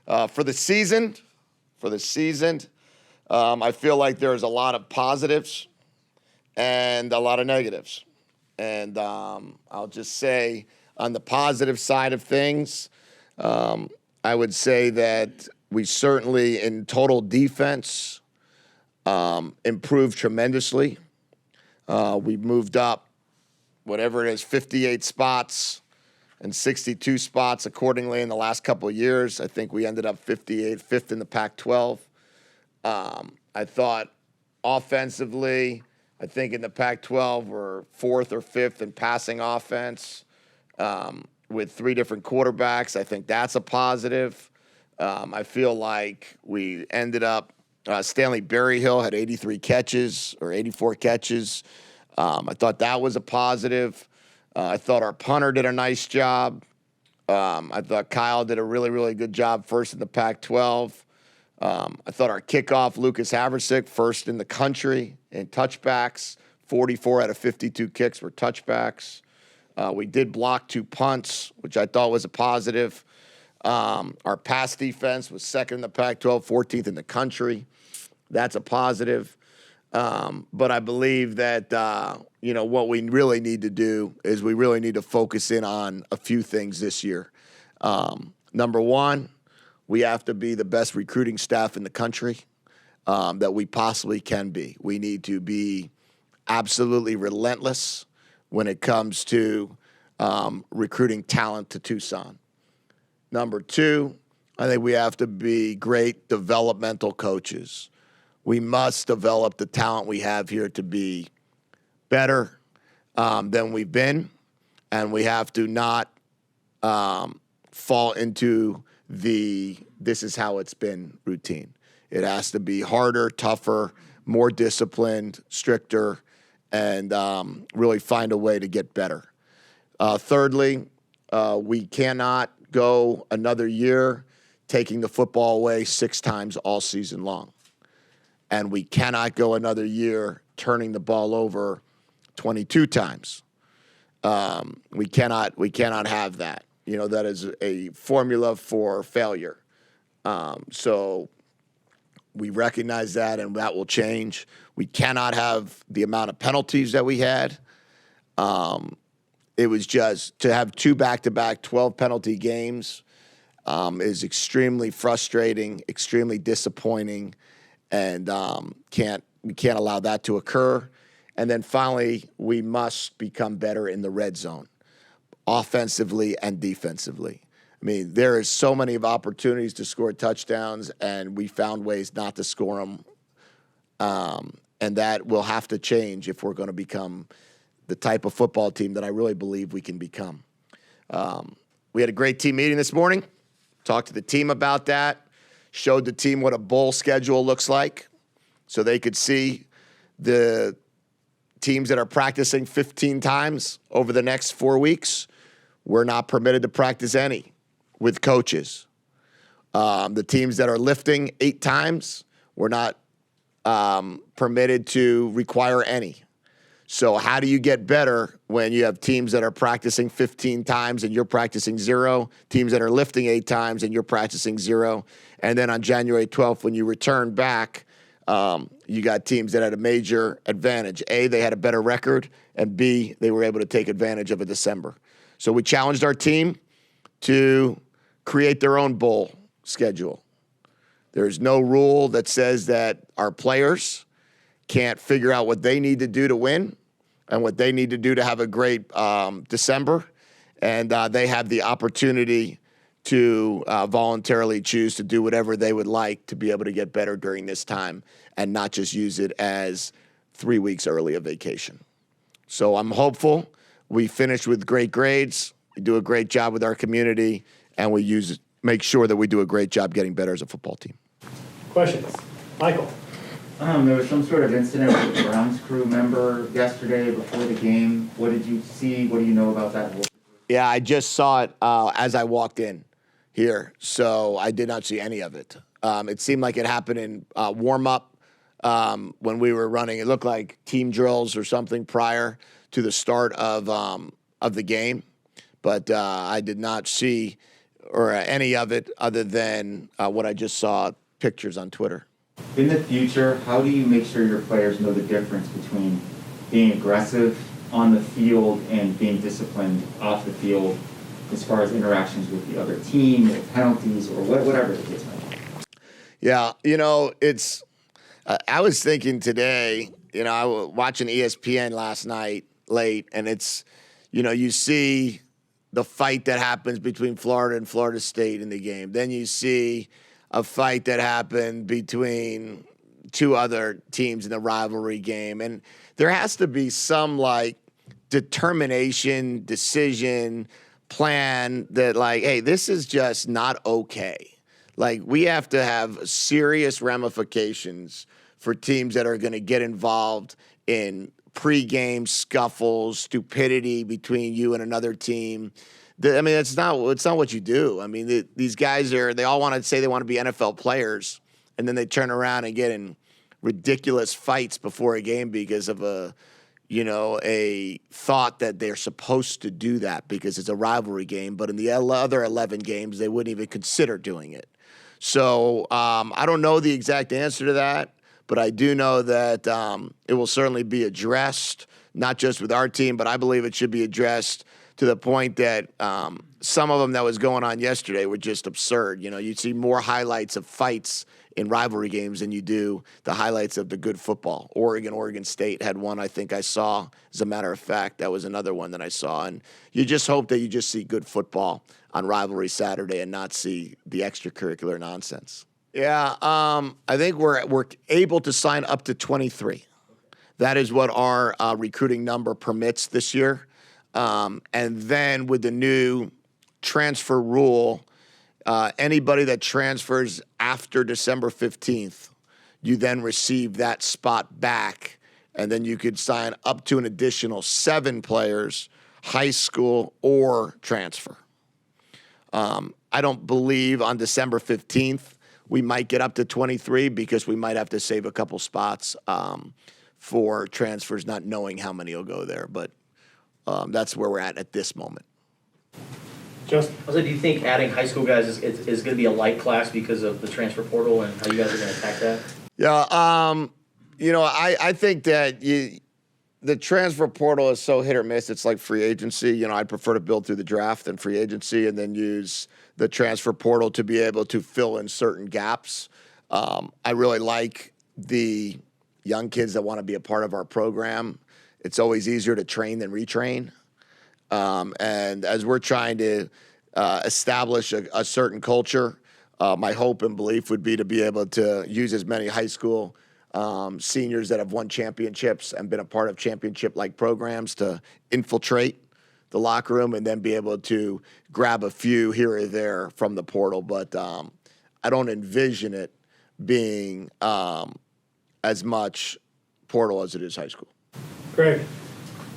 For the season, I feel like there's a lot of positives and a lot of negatives. And I'll just say on the positive side of things, I would say that we certainly, in total defense, improved tremendously. We moved up, whatever it is, 58 spots and 62 spots accordingly in the last couple of years. I think we ended up 5th in the Pac-12. I thought offensively, I think in the Pac-12 we're 4th or 5th in passing offense with 3 different quarterbacks. I think that's a positive. I feel like we ended up, Stanley Berryhill had 83 catches or 84 catches. I thought that was a positive. I thought our punter did a nice job. I thought Kyle did a really, really good job first in the Pac-12. I thought our kickoff, Lucas Haversick, first in the country in touchbacks. 44 out of 52 kicks were touchbacks. We did block 2 punts, which I thought was a positive. Our pass defense was 2nd in the Pac-12, 14th in the country. That's a positive. But I believe that, what we really need to do is we really need to focus in on a few things this year. Number one, we have to be the best recruiting staff in the country that we possibly can be. We need to be absolutely relentless when it comes to recruiting talent to Tucson. Number two, I think we have to be great developmental coaches. We must develop the talent we have here to be better than we've been, and we have to not fall into the this is how it's been routine. It has to be harder, tougher, more disciplined, stricter, and really find a way to get better. Thirdly, we cannot go another year taking the football away 6 times all season long. And we cannot go another year turning the ball over 22 times. We cannot have that. That is a formula for failure. So we recognize that, and that will change. We cannot have the amount of penalties that we had. It was just to have 2 back-to-back 12 penalty games is extremely frustrating, extremely disappointing, and we can't allow that to occur. And then finally, we must become better in the red zone, offensively and defensively. I mean, there is so many of opportunities to score touchdowns, and we found ways not to score them. And that will have to change if we're going to become the type of football team that I really believe we can become. We had a great team meeting this morning. Talked to the team about that. Showed the team what a bowl schedule looks like so they could see the teams that are practicing 15 times over the next 4 weeks. We're not permitted to practice any with coaches. The teams that are lifting 8 times, we're not permitted to require any. So how do you get better when you have teams that are practicing 15 times and you're practicing 0, teams that are lifting 8 times and you're practicing 0, and then on January 12th when you return back, you got teams that had a major advantage. A, they had a better record, and B, they were able to take advantage of a December. So we challenged our team to create their own bowl schedule. There's no rule that says that our players can't figure out what they need to do to win and what they need to do to have a great December. And they have the opportunity to voluntarily choose to do whatever they would like to be able to get better during this time and not just use it as 3 weeks early of vacation. So I'm hopeful. We finish with great grades. We do a great job with our community, and we make sure that we do a great job getting better as a football team. Questions? Michael. There was some sort of incident with a Browns crew member yesterday before the game. What did you see? What do you know about that? Yeah, I just saw it as I walked in here, so I did not see any of it. It seemed like it happened in warm-up when we were running. It looked like team drills or something prior to the start of the game, but I did not see any of it other than what I just saw pictures on Twitter. In the future, how do you make sure your players know the difference between being aggressive on the field and being disciplined off the field as far as interactions with the other team or penalties or whatever the case might be? Yeah, it's I was thinking today, I was watching ESPN last night late, and it's, you see the fight that happens between Florida and Florida State in the game. Then you see a fight that happened between two other teams in the rivalry game. And there has to be some determination, decision, plan that hey, this is just not okay. We have to have serious ramifications for teams that are going to get involved in pregame scuffles, stupidity between you and another team. It's not what you do. These guys they all want to say they want to be NFL players, and then they turn around and get in ridiculous fights before a game because of a thought that they're supposed to do that because it's a rivalry game. But in the other 11 games, they wouldn't even consider doing it. So I don't know the exact answer to that, but I do know that it will certainly be addressed, not just with our team, but I believe it should be addressed to the point that some of them that was going on yesterday were just absurd. You'd see more highlights of fights in rivalry games than you do the highlights of the good football. Oregon State had one I think I saw. As a matter of fact, that was another one that I saw. And you just hope that you just see good football on rivalry Saturday and not see the extracurricular nonsense. Yeah, I think we're able to sign up to 23. That is what our recruiting number permits this year. And then with the new transfer rule, anybody that transfers after December 15th, you then receive that spot back, and then you could sign up to an additional 7 players, high school or transfer. I don't believe on December 15th we might get up to 23 because we might have to save a couple spots for transfers, not knowing how many will go there. But that's where we're at this moment. Justin? Also, do you think adding high school guys is going to be a light class because of the transfer portal and how you guys are going to attack that? Yeah, I think that the transfer portal is so hit or miss. It's like free agency. I'd prefer to build through the draft than free agency and then use the transfer portal to be able to fill in certain gaps. I really like the young kids that want to be a part of our program. It's always easier to train than retrain. And as we're trying to establish a certain culture, my hope and belief would be to be able to use as many high school seniors that have won championships and been a part of championship-like programs to infiltrate the locker room and then be able to grab a few here or there from the portal. But I don't envision it being as much portal as it is high school. Greg?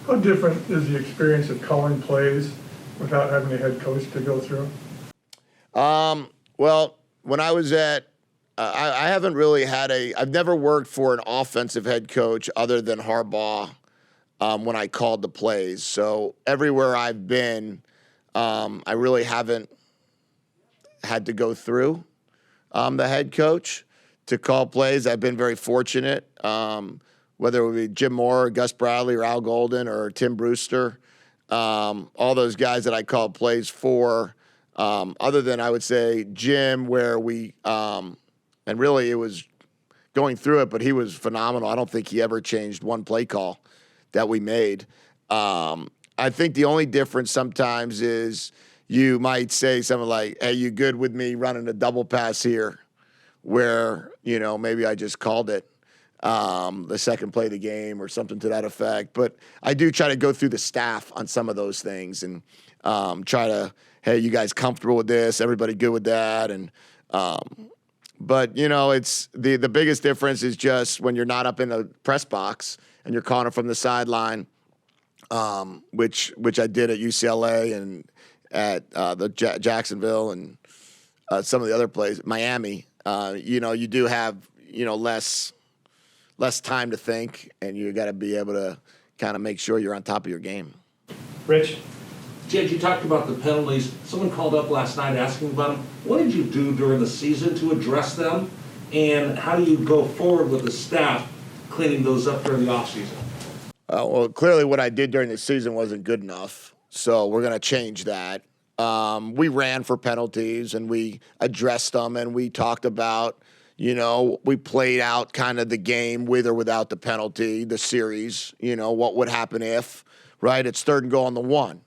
How different is the experience of calling plays without having a head coach to go through? Well, when I was at I haven't really had I've never worked for an offensive head coach other than Harbaugh when I called the plays. So everywhere I've been, I really haven't had to go through the head coach to call plays. I've been very fortunate, whether it would be Jim Moore, or Gus Bradley, or Al Golden, or Tim Brewster, all those guys that I called plays for, other than I would say Jim, where we and really it was going through it, but he was phenomenal. I don't think he ever changed one play call that we made. I think the only difference sometimes is you might say something like, hey, you good with me running a double pass here, where, maybe I just called it the second play of the game or something to that effect. But I do try to go through the staff on some of those things and try to, hey, you guys comfortable with this? Everybody good with that? And but it's the biggest difference is just when you're not up in the press box and you're calling it from the sideline, which I did at UCLA and at the Jacksonville and some of the other places, Miami. You do have less time to think, and you got to be able to kind of make sure you're on top of your game. Rich? Jedd, you talked about the penalties. Someone called up last night asking about them. What did you do during the season to address them? And how do you go forward with the staff cleaning those up during the offseason? Well, clearly what I did during the season wasn't good enough, so we're going to change that. We ran for penalties, and we addressed them, and we talked about, we played out kind of the game with or without the penalty, the series, what would happen if, right? It's 3rd and goal on the 1.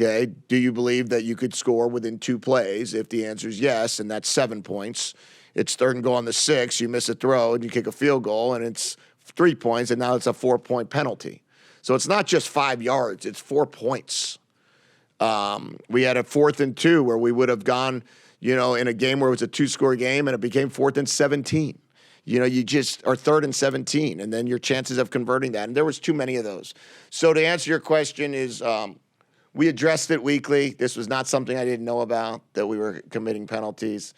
Okay, do you believe that you could score within 2 plays? If the answer is yes, and that's 7 points. It's 3rd and goal on the 6, you miss a throw, and you kick a field goal, and it's 3 points, and now it's a 4-point penalty. So it's not just 5 yards, it's 4 points. We had a 4th and 2 where we would have gone, in a game where it was a 2-score game, and it became 4th and 17. You just are 3rd and 17, and then your chances of converting that. And there was too many of those. So to answer your question is, we addressed it weekly. This was not something I didn't know about, that we were committing penalties.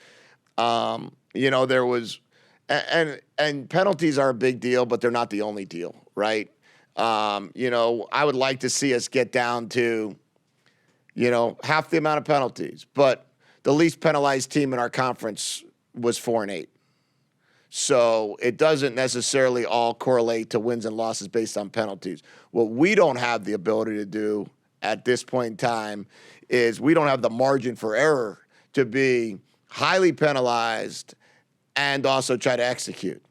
There was, and penalties are a big deal, but they're not the only deal, right? I would like to see us get down to, half the amount of penalties, but the least penalized team in our conference was 4-8. So it doesn't necessarily all correlate to wins and losses based on penalties. What we don't have the ability to do at this point in time is we don't have the margin for error to be highly penalized and also try to execute.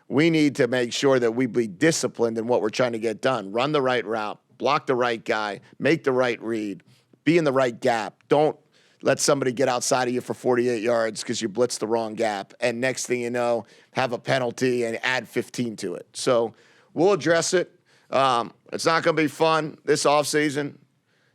We need to make sure that we be disciplined in what we're trying to get done. Run the right route, block the right guy, make the right read, be in the right gap. Don't let somebody get outside of you for 48 yards because you blitzed the wrong gap. And next thing you know, have a penalty and add 15 to it. So we'll address it. It's not going to be fun this offseason.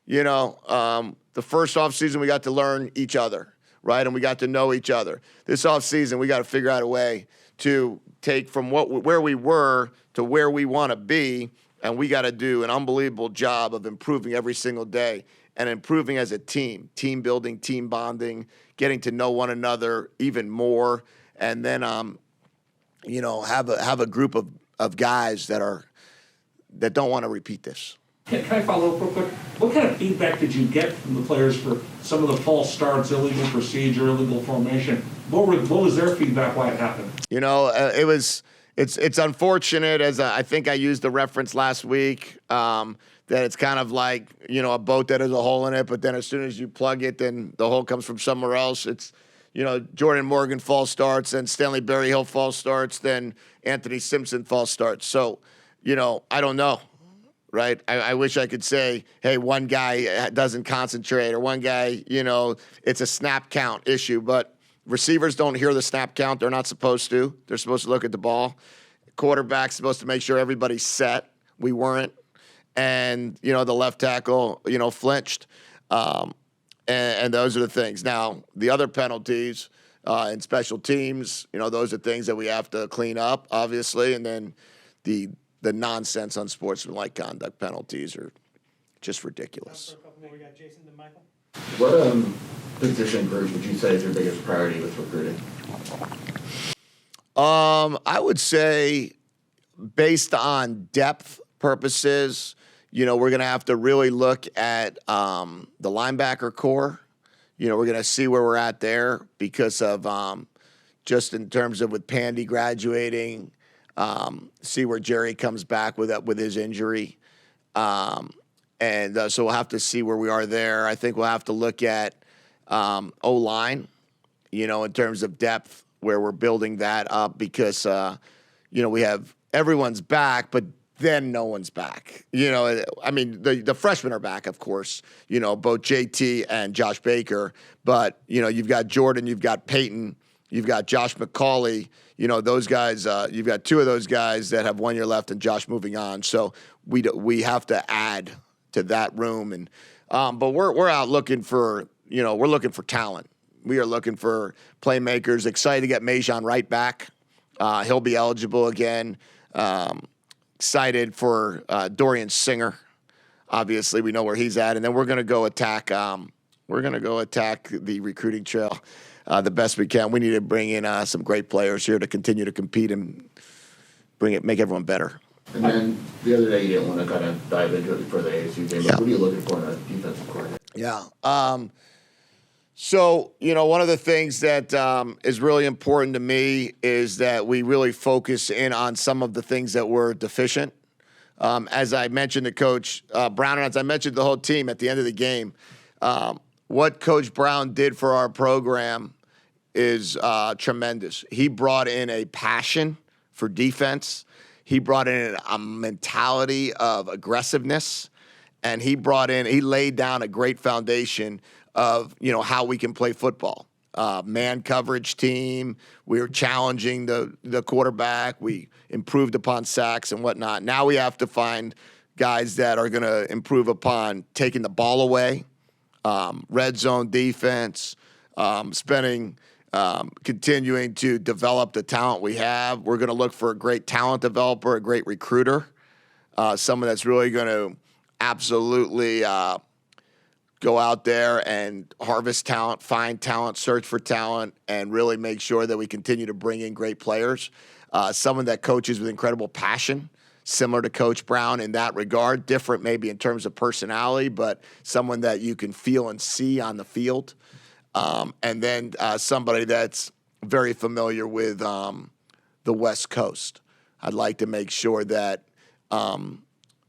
The first offseason we got to learn each other, right? And we got to know each other. This offseason we got to figure out a way to take from where we were to where we want to be, and we got to do an unbelievable job of improving every single day and improving as a team building, team bonding, getting to know one another even more, and then have a group of guys that don't want to repeat this. Can I follow up real quick? What kind of feedback did you get from the players for some of the false starts, illegal procedure, illegal formation? What was their feedback why it happened? It's unfortunate, as I think I used the reference last week, that it's kind of like, a boat that has a hole in it, but then as soon as you plug it, then the hole comes from somewhere else. It's, Jordan Morgan false starts, then Stanley Berryhill false starts, then Anthony Simpson false starts. So, I don't know. Right? I wish I could say, hey, one guy doesn't concentrate or one guy, it's a snap count issue. But receivers don't hear the snap count. They're not supposed to. They're supposed to look at the ball. Quarterback's supposed to make sure everybody's set. We weren't. And, the left tackle, flinched. And those are the things. Now, the other penalties in special teams, those are things that we have to clean up, obviously. And then the nonsense unsportsmanlike conduct penalties are just ridiculous. We got Jason and Michael. What position group would you say is your biggest priority with recruiting? I would say based on depth purposes, we're going to have to really look at the linebacker core. We're going to see where we're at there because of just in terms of with Pandy graduating, see where Jerry comes back with his injury. So we'll have to see where we are there. I think we'll have to look at O-line, in terms of depth, where we're building that up because, we have everyone's back, but then no one's back. The freshmen are back, of course, both JT and Josh Baker. But, you've got Jordan, you've got Peyton, you've got Josh McCauley. Those guys, you've got 2 of those guys that have 1 year left and Josh moving on. So we have to add to that room. And but we're out looking for, we're looking for talent. We are looking for playmakers. Excited to get Majon Wright back. He'll be eligible again. Excited for Dorian Singer. Obviously, we know where he's at. And then we're going to go attack the recruiting trail the best we can. We need to bring in some great players here to continue to compete and make everyone better. And then the other day, you didn't want to kind of dive into it before the ASU game, Yeah. but what are you looking for in a defensive coordinator? Yeah. So, one of the things that is really important to me is that we really focus in on some of the things that we're deficient. As I mentioned to Coach Brown, and as I mentioned to the whole team at the end of the game, what Coach Brown did for our program is tremendous. He brought in a passion for defense. He brought in a mentality of aggressiveness, and he laid down a great foundation of, how we can play football. Man coverage team. We were challenging the quarterback. We improved upon sacks and whatnot. Now we have to find guys that are going to improve upon taking the ball away, red zone defense, continuing to develop the talent we have. We're going to look for a great talent developer, a great recruiter, someone that's really going to absolutely go out there and harvest talent, find talent, search for talent, and really make sure that we continue to bring in great players. Someone that coaches with incredible passion, similar to Coach Brown in that regard, different maybe in terms of personality, but someone that you can feel and see on the field. And then somebody that's very familiar with the West Coast. I'd like to make sure that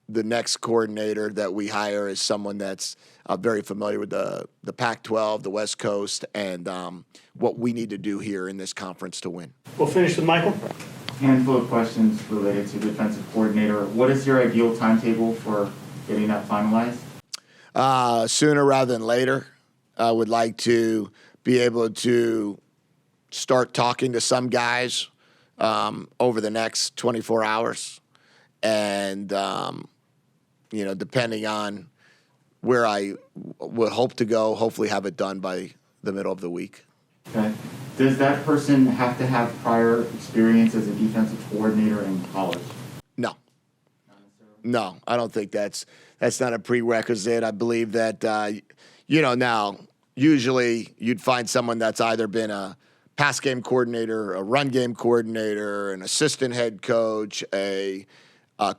the next coordinator that we hire is someone that's very familiar with the Pac-12, the West Coast, and what we need to do here in this conference to win. We'll finish with Michael. Handful of questions related to defensive coordinator. What is your ideal timetable for getting that finalized? Sooner rather than later. I would like to be able to start talking to some guys over the next 24 hours. And, depending on where I would hope to go, hopefully have it done by the middle of the week. Okay. Does that person have to have prior experience as a defensive coordinator in college? No. No, I don't think that's not a prerequisite. I believe that, now usually you'd find someone that's either been a pass game coordinator, a run game coordinator, an assistant head coach, a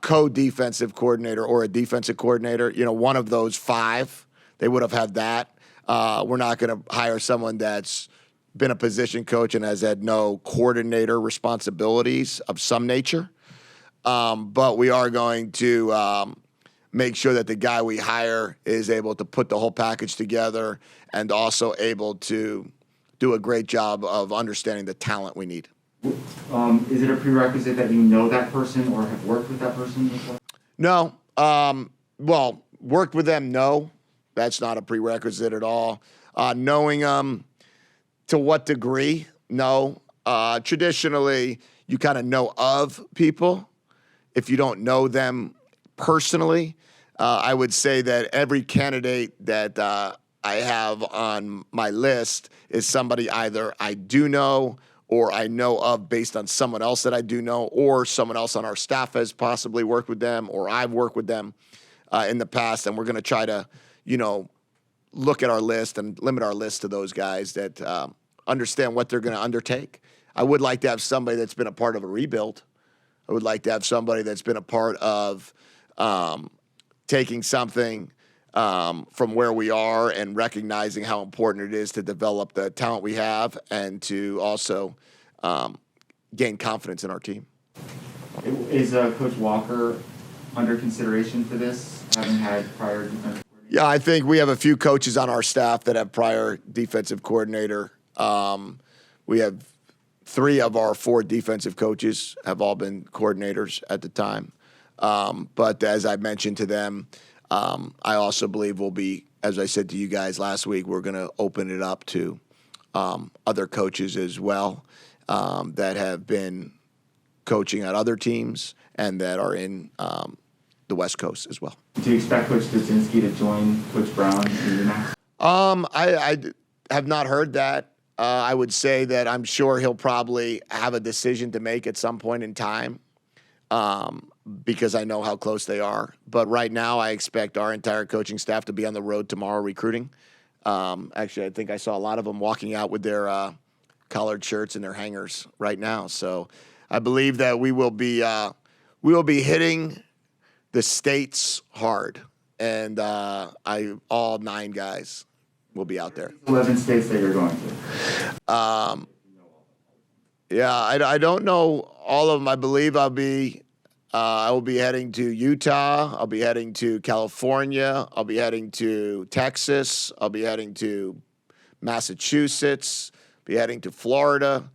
co-defensive coordinator, or a defensive coordinator. One of those five, they would have had that. We're not going to hire someone that's been a position coach and has had no coordinator responsibilities of some nature. But we are going to make sure that the guy we hire is able to put the whole package together and also able to do a great job of understanding the talent we need. Is it a prerequisite that you know that person or have worked with that person before? No. Well, worked with them, no. That's not a prerequisite at all. Knowing them, to what degree? No. Traditionally, you kind of know of people. If you don't know them personally, I would say that every candidate that I have on my list is somebody either I do know or I know of based on someone else that I do know, or someone else on our staff has possibly worked with them, or I've worked with them in the past. And we're going to try to, look at our list and limit our list to those guys that understand what they're going to undertake. I would like to have somebody that's been a part of a rebuild. I would like to have somebody that's been a part of taking something from where we are and recognizing how important it is to develop the talent we have and to also gain confidence in our team. Is Coach Walker under consideration for this, having had prior defensive coordinator? Yeah, I think we have a few coaches on our staff that have prior defensive coordinator. We have 3 of our 4 defensive coaches have all been coordinators at the time. But as I mentioned to them, I also believe we'll be, as I said to you guys last week, we're going to open it up to other coaches as well that have been coaching at other teams and that are in the West Coast as well. Do you expect Coach Duzinski to join Coach Brown in UMass? I have not heard that. I would say that I'm sure he'll probably have a decision to make at some point in time because I know how close they are. But right now, I expect our entire coaching staff to be on the road tomorrow recruiting. Actually, I think I saw a lot of them walking out with their collared shirts and their hangers right now. So I believe that we will be we will be hitting the states hard, and all 9 guys will be out there. 11 states that you're going to. Yeah, I don't know all of them. I believe I will be heading to Utah. I'll be heading to California. I'll be heading to Texas. I'll be heading to Massachusetts. Be heading to Florida.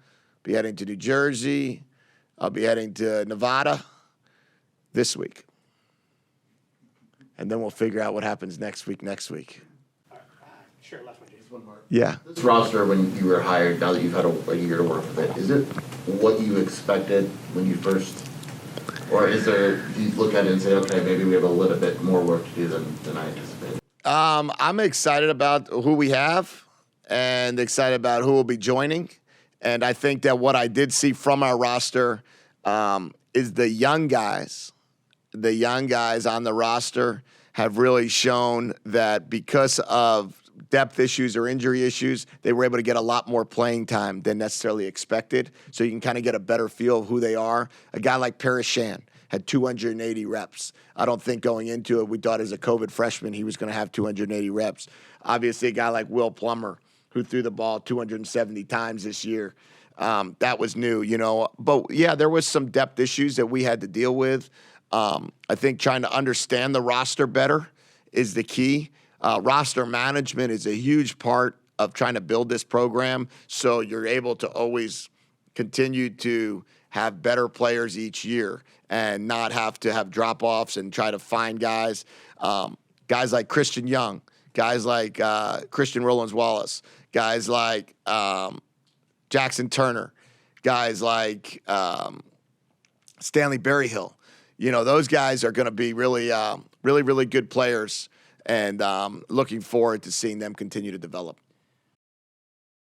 Be heading to New Jersey. I'll be heading to Nevada this week. And then we'll figure out what happens next week. Sure, last one, Jason. Yeah. This roster, when you were hired, now that you've had a year to work with it, is it what you expected when you first, or do you look at it and say, okay, maybe we have a little bit more work to do than I anticipated? I'm excited about who we have and excited about who will be joining. And I think that what I did see from our roster is the young guys on the roster have really shown that because of depth issues or injury issues, they were able to get a lot more playing time than necessarily expected. So you can kind of get a better feel of who they are. A guy like Paris Shan had 280 reps. I don't think going into it, we thought as a COVID freshman he was going to have 280 reps. Obviously, a guy like Will Plummer, who threw the ball 270 times this year, that was new, you know. But, yeah, there was some depth issues that we had to deal with. I think trying to understand the roster better is the key. Roster management is a huge part of trying to build this program, so you're able to always continue to have better players each year and not have to have drop-offs and try to find guys. Guys like Christian Young, guys like Christian Rollins-Wallace, guys like Jackson Turner, guys like Stanley Berryhill. You know, those guys are going to be really, really good players, and looking forward to seeing them continue to develop.